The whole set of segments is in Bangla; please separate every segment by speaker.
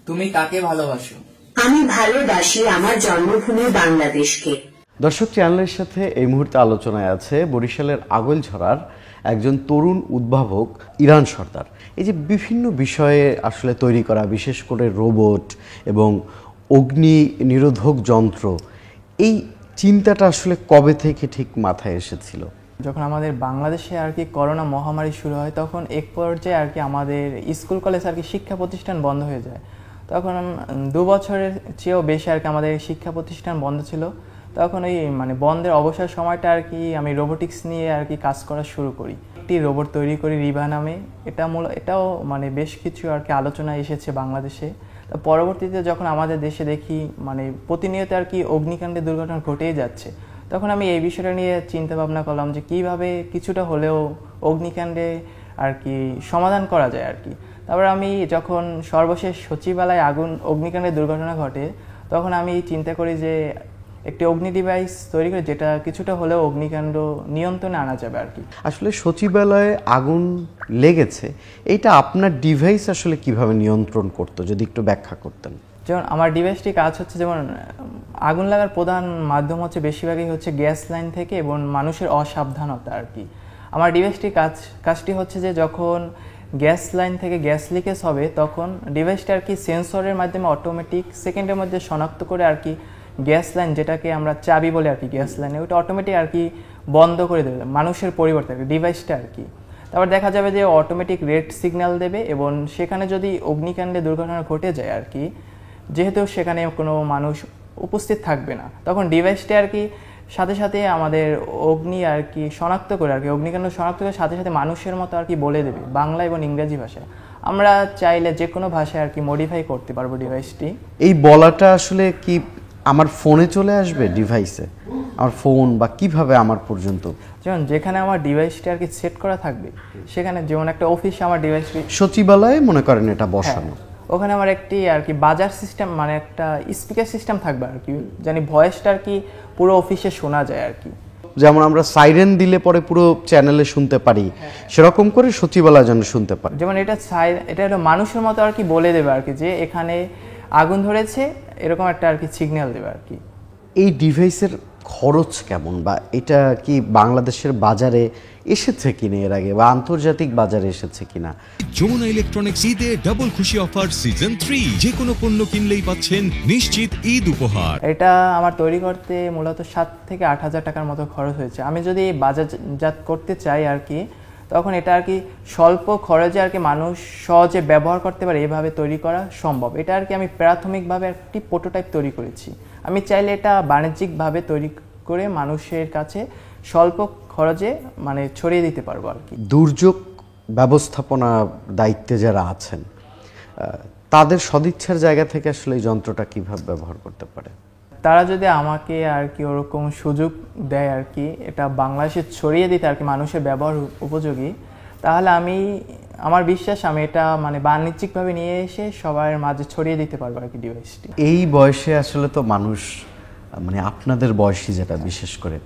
Speaker 1: তুমি কাকে ভালোবাসো?
Speaker 2: আমি ভালোবাসি আমার জন্মভূমি বাংলাদেশকে।
Speaker 3: দর্শক, চ্যানেলের সাথে এই মুহূর্তে আলোচনায় আছে বরিশালের আগৈলঝরার একজন তরুণ উদ্ভাবক ইরান সর্দার। এই যে বিভিন্ন বিষয়ে আসলে তৈরি করা, বিশেষ করে রোবট এবং অগ্নি নিরোধক যন্ত্র, এই চিন্তাটা আসলে কবে থেকে ঠিক মাথায় এসেছিল?
Speaker 1: যখন আমাদের বাংলাদেশে আর কি করোনা মহামারী শুরু হয়, তখন এক পর্যায়ে আর কি আমাদের স্কুল কলেজ আর কি শিক্ষা প্রতিষ্ঠান বন্ধ হয়ে যায়। তখন 2 বছরের চেয়েও বেশি আর কি আমাদের শিক্ষা প্রতিষ্ঠান বন্ধ ছিল। তখন এই বন্ধের অবসর সময়টা আর কি আমি রোবোটিক্স নিয়ে আর কি কাজ করা শুরু করি। একটি রোবট তৈরি করি রিভা নামে। এটাও বেশ কিছু আর কি আলোচনায় এসেছে বাংলাদেশে। পরবর্তীতে যখন আমাদের দেশে দেখি প্রতিনিয়ত আর কি অগ্নিকাণ্ডের দুর্ঘটনা ঘটেই যাচ্ছে, তখন আমি এই বিষয়টা নিয়ে চিন্তা ভাবনা করলাম যে কীভাবে কিছুটা হলেও অগ্নিকাণ্ডে আর কি সমাধান করা যায় আর কি। তারপর আমি যখন সর্বশেষ সচিবালয়ে অগ্নিকাণ্ডের দুর্ঘটনা ঘটে, তখন আমি চিন্তা করি যে একটি অগ্নি ডিভাইস তৈরি করে যেটা কিছুটা হলেও অগ্নিকাণ্ড নিয়ন্ত্রণে আনা যাবে আর কি।
Speaker 3: আসলে সচিবালয়ে আগুন লেগেছে, এটা আপনার ডিভাইস আসলে কিভাবে নিয়ন্ত্রণ করতো, যদি একটু ব্যাখ্যা করতেন।
Speaker 1: যেমন আমার ডিভাইসটি কাজ হচ্ছে, যেমন আগুন লাগার প্রধান মাধ্যম হচ্ছে বেশিরভাগই হচ্ছে গ্যাস লাইন থেকে এবং মানুষের অসাবধানতা আর কি। আমার ডিভাইসটির কাজটি হচ্ছে যে যখন গ্যাস লাইন থেকে গ্যাস লিকেজ হবে, তখন ডিভাইসটা আর কি সেন্সরের মাধ্যমে অটোমেটিক সেকেন্ডের মধ্যে শনাক্ত করে আর কি গ্যাস লাইন, যেটাকে আমরা চাবি বলে আর কি গ্যাস লাইনে, ওইটা অটোমেটিক আর কি বন্ধ করে দেবে মানুষের পরিবর্তে আর কি ডিভাইসটা আর কি। তারপর দেখা যাবে যে অটোমেটিক রেড সিগন্যাল দেবে এবং সেখানে যদি অগ্নিকাণ্ডে দুর্ঘটনা ঘটে যায় আর কি, যেহেতু সেখানে কোনো মানুষ উপস্থিত থাকবে না, তখন ডিভাইসটা আর কি সাথে সাথে আমাদের অগ্নি আর কি শনাক্ত করে আর কি অগ্নিকাণ্ড শনাক্ত করে সাথে সাথে মানুষের মতো আর কি বলে দেবে বাংলা এবং ইংরেজি ভাষায়। আমরা চাইলে যে কোনো ভাষায় আর কি মডিফাই করতে পারবো ডিভাইসটি।
Speaker 3: এই বলাটা আসলে কি আমার ফোনে চলে আসবে, ডিভাইসে আমার ফোন, বা কিভাবে আমার পর্যন্ত?
Speaker 1: যেমন যেখানে আমার ডিভাইসটি আর কি সেট করা থাকবে, সেখানে যেমন একটা অফিসে আমার ডিভাইসটি,
Speaker 3: সচিবালয়ে মনে করেন এটা বসানো,
Speaker 1: ওখানে আমার একটি আর কি বাজার সিস্টেম একটা স্পিকার সিস্টেম থাকবে আর কি, জানি ভয়েসটা আর কি পুরো অফিসে শোনা যায় আর কি।
Speaker 3: যেমন আমরা সাইরেন দিলে পরে পুরো চ্যানেলে শুনতে পারি, সেরকম করে সচিবালয় যেন শুনতে পারি।
Speaker 1: যেমন এটা হলো মানুষের মতো আর কি বলে দেবে আর কি যে এখানে আগুন ধরেছে, এরকম একটা আর কি সিগন্যাল দেবে আর কি।
Speaker 3: এই ডিভাইসের খরচ কেমন, বা এটা কি বাংলাদেশের বাজারে এসেছে কিনা এর আগে, বা আন্তর্জাতিক বাজারে এসেছে কিনা?
Speaker 4: যমুনা ইলেকট্রনিক্স ঈদে ডাবল খুশি অফার সিজন 3, যে কোনো পণ্য কিনলেই পাচ্ছেন নিশ্চিত ঈদ উপহার।
Speaker 1: এটা আমার তৈরি করতে মূলত 7 থেকে 8 হাজার টাকার মতো খরচ হয়েছে। আমি যদি বাজারজাত করতে চাই আর কি, তখন এটা আর কি স্বল্প খরচে আর কি মানুষ সহজে ব্যবহার করতে পারে এভাবে তৈরি করা সম্ভব। এটা আর কি আমি প্রাথমিকভাবে একটি প্রোটোটাইপ তৈরি করেছি। আমি চাইলে এটা বাণিজ্যিকভাবে তৈরি করে মানুষের কাছে স্বল্প খরচে ছড়িয়ে দিতে পারবো আর কি।
Speaker 3: দুর্যোগ ব্যবস্থাপনা দায়িত্বে যারা আছেন, তাদের সদিচ্ছার জায়গা থেকে আসলে এই যন্ত্রটা কিভাবে ব্যবহার করতে পারে?
Speaker 1: তারা যদি আমাকে আর কি ওরকম সুযোগ দেয় আর কি, এটা বাংলাদেশে ছড়িয়ে দিতে আর কি মানুষের ব্যবহার উপযোগী, তাহলে আমার বিশ্বাস আমি এটা বাণিজ্যিকভাবে নিয়ে এসে সবার মাঝে ছড়িয়ে দিতে পারবো আর কি ডিভাইসটি।
Speaker 3: এই বয়সে আসলে তো মানুষ আপনাদের বয়সী যেটা, বিশেষ করে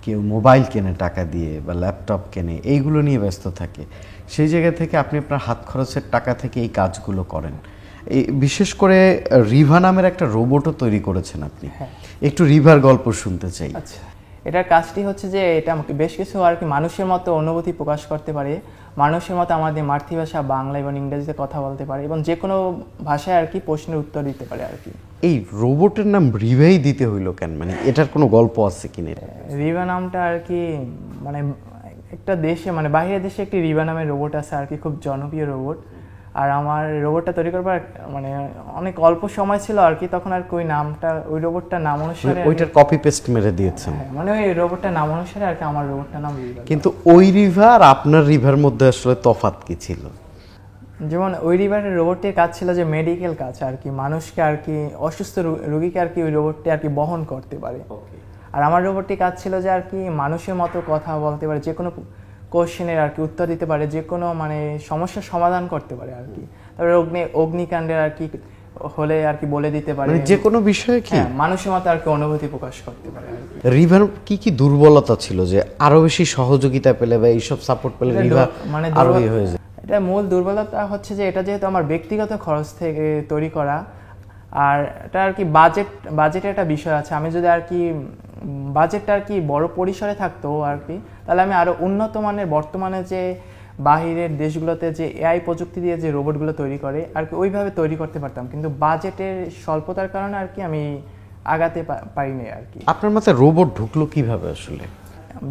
Speaker 3: কেউ মোবাইল কেনে টাকা দিয়ে বা ল্যাপটপ কেনে, এইগুলো নিয়ে ব্যস্ত থাকে। সেই জায়গা থেকে আপনি আপনার হাত খরচের টাকা থেকে এই কাজগুলো করেন। এই বিশেষ করে রিভা নামের একটা রোবটও তৈরি করেছেন আপনি। একটু রিভার গল্প শুনতে চাই।
Speaker 1: আচ্ছা, এটার কাজটি হচ্ছে যে এটা আমাকে বেশ কিছু আর কি মানুষের মতো অনুভূতি প্রকাশ করতে পারে, মানুষের মতো আমাদের মাতৃভাষা বাংলা এবং ইংরেজিতে কথা বলতে পারে এবং যে কোনো ভাষায় আর কি প্রশ্নের উত্তর দিতে পারে আর কি।
Speaker 3: এই রোবটের নাম রিভাই দিতে হইলো কেন, এটার কোনো গল্প আছে কিনা?
Speaker 1: রিভা নামটা আর কি একটা দেশে বাইরের দেশে একটি রিভা নামের রোবট আছে আর কি, খুব জনপ্রিয় রোবট। আর আমার রোবটটা তৈরি করবার অনেক অল্প সময় ছিল আর কি, তখন আর কি ওই রোবটটার নাম অনুসারে
Speaker 3: ওইটার কপি পেস্ট মেরে দিয়েছেন।
Speaker 1: ওই রোবটটার নাম অনুসারে আর কি আমার রোবটটার নাম রিভা।
Speaker 3: কিন্তু ওই রিভা আর আপনার রিভার মধ্যে আসলে তফাৎ কি ছিল?
Speaker 1: যেমন ওই রিভারের রোবটটির কাজ ছিল যে মেডিকেল কাজ আর কি, মানুষকে আর কি অসুস্থ রোগীকে আর কি ওই রোবটটি আর কি বহন করতে পারে। আর আমার রোবটটির কাজ ছিল যে আর কি মানুষের মতো কথা বলতে পারে, যে কোনো কোশ্চেনের আর কি উত্তর দিতে পারে, যে কোনো সমস্যার সমাধান করতে পারে আর কি। তারপরে অগ্নিকাণ্ডের আর কি হলে আর কি বলে দিতে পারে,
Speaker 3: যে কোনো বিষয়ে কি
Speaker 1: মানুষের মতো আর কি অনুভূতি প্রকাশ করতে পারে আর কি।
Speaker 3: রিভার কি দুর্বলতা ছিল যে আরো বেশি সহযোগিতা পেলে বা এইসব সাপোর্ট পেলে রিভা আরো হয়ে যায়?
Speaker 1: এটা মূল দুর্বলতা হচ্ছে যে এটা যেহেতু আমার ব্যক্তিগত খরচ থেকে তৈরি করা, আর এটা আর কি বাজেটের একটা বিষয় আছে। আমি যদি আর কি বাজেটটা আর কি বড় পরিসরে থাকতো আর কি, তাহলে আমি আরও উন্নত মানের বর্তমানে যে বাহিরের দেশগুলোতে যে এআই প্রযুক্তি দিয়ে যে রোবটগুলো তৈরি করে আর কি ওইভাবে তৈরি করতে পারতাম, কিন্তু বাজেটের স্বল্পতার কারণে আর কি আমি আগাতে পারিনি আর কি।
Speaker 3: আপনার মাথায় রোবট ঢুকলো কিভাবে আসলে?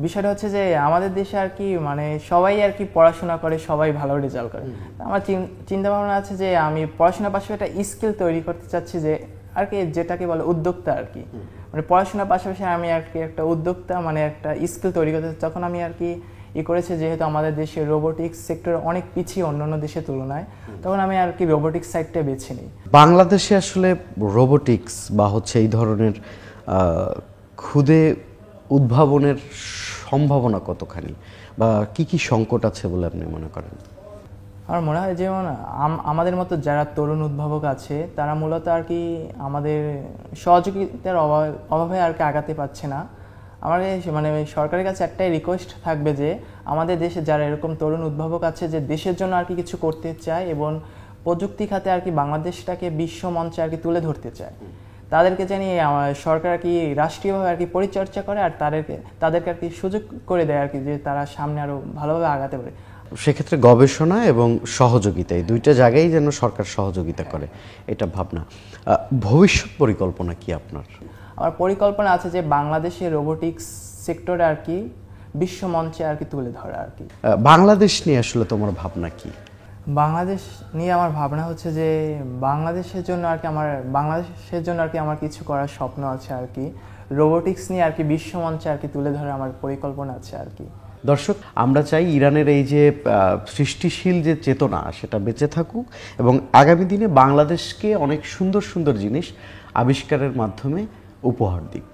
Speaker 1: বিষয়টা হচ্ছে যে আমাদের দেশে আর কি মানে সবাই আর কি পড়াশোনা করে, সবাই ভালো রেজাল্ট করে। আমার চিন্তা ভাবনা আছে যে আমি পড়াশোনার পাশাপাশি একটা স্কিল তৈরি করতে চাচ্ছি, যে আর কি যেটাকে বলে উদ্যোক্তা আর কি। মানে পড়াশোনার পাশাপাশি আমি আর কি একটা উদ্যোক্তা মানে একটা স্কিল তৈরি করতে, তখন আমি আর কি করেছে যেহেতু আমাদের দেশে রোবোটিক্স সেক্টর অনেক পিছিয়ে অন্যান্য দেশের তুলনায়, তখন আমি আর কি রোবোটিক্স সাইডটা বেছে নিই।
Speaker 3: বাংলাদেশে আসলে রোবোটিক্স বা হচ্ছে এই ধরনের খুদে উদ্ভাবনের সম্ভাবনা কতখানি, বা কি কি সংকট আছে বলে আপনি মনে করেন?
Speaker 1: আমার মনে হয় যেমন আমাদের মতো যারা তরুণ উদ্ভাবক আছে তারা মূলত আর কি আমাদের সহযোগিতার অভাবে আর কি আগাতে পারছে না। আমার মানে সরকারের কাছে একটাই রিকোয়েস্ট থাকবে যে আমাদের দেশে যারা এরকম তরুণ উদ্ভাবক আছে যে দেশের জন্য আর কি কিছু করতে চায় এবং প্রযুক্তি খাতে আর কি বাংলাদেশটাকে বিশ্ব মঞ্চে আর কি তুলে ধরতে চায়, তাদেরকে জানি সরকার আর কি রাষ্ট্রীয়ভাবে আর কি পরিচর্যা করে আর তাদেরকে আর কি সুযোগ করে দেয় আর কি, যে তারা সামনে আরও ভালোভাবে আগাতে পারে।
Speaker 3: সেক্ষেত্রে গবেষণা এবং সহযোগিতা এই দুইটা জায়গায় যেন সরকার সহযোগিতা করে, এটা ভাবনা। ভবিষ্যৎ পরিকল্পনা কি আপনার?
Speaker 1: আমার পরিকল্পনা আছে যে বাংলাদেশের রোবোটিক্স সেক্টরে আর কি বিশ্ব মঞ্চে আর কি তুলে ধরা আর কি।
Speaker 3: বাংলাদেশ নিয়ে আসলে তোমার ভাবনা কি?
Speaker 1: বাংলাদেশ নিয়ে আমার ভাবনা হচ্ছে যে বাংলাদেশের জন্য আর কি আমার কিছু করার স্বপ্ন আছে আর কি। রোবোটিক্স নিয়ে আর কি বিশ্ব মঞ্চে আর কি তুলে ধরে আমার পরিকল্পনা আছে আর কি।
Speaker 3: দর্শক, আমরা চাই ইরানের এই যে সৃষ্টিশীল যে চেতনা সেটা বেঁচে থাকুক এবং আগামী দিনে বাংলাদেশকে অনেক সুন্দর সুন্দর জিনিস আবিষ্কারের মাধ্যমে উপহার দিক।